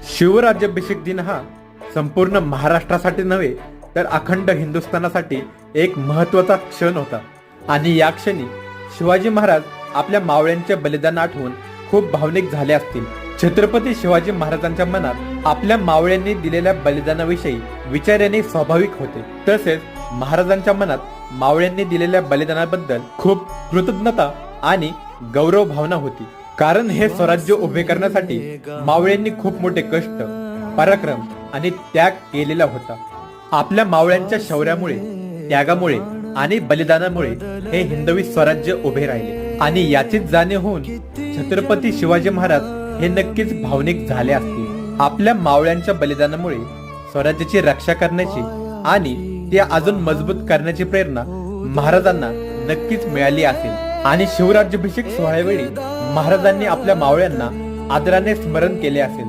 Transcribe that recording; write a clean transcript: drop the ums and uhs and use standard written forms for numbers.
शिवराज्याभिषेक दिन हा संपूर्ण महाराष्ट्रासाठी नव्हे तर अखंड हिंदुस्थानासाठी एक महत्त्वाचा क्षण होता आणि या क्षणी शिवाजी महाराज आपल्या मावळ्यांचे बलिदान आठवून खूप भावनिक झाले असतील। छत्रपती शिवाजी महाराजांच्या मनात आपल्या मावळ्यांनी दिलेल्या बलिदानाविषयी विचार येणे स्वाभाविक होते। तसेच महाराजांच्या मनात मावळ्यांनी दिलेल्या बलिदानाबद्दल खूप कृतज्ञता आणि गौरव भावना होती, कारण हे स्वराज्य उभे करण्यासाठी मावळ्यांनी खूप मोठे कष्ट, पराक्रम आणि त्याग केलेला होता। आपल्या मावळ्यांच्या शौर्यामुळे, त्यागामुळे आणि बलिदानामुळे हे हिंदवी स्वराज्य उभे राहिले आणि याचीच जाणीव होऊन छत्रपती शिवाजी महाराज हे नक्कीच भावनिक झाले असतील। आपल्या मावळ्यांच्या बलिदानामुळे स्वराज्याची रक्षा करण्याची आणि ते अजून मजबूत करण्याची प्रेरणा महाराजांना नक्कीच मिळाली असेल आणि शिवराज्याभिषेक सोहळ्यावेळी महाराजांनी आपल्या मावळ्यांना आदराने स्मरण केले असेल।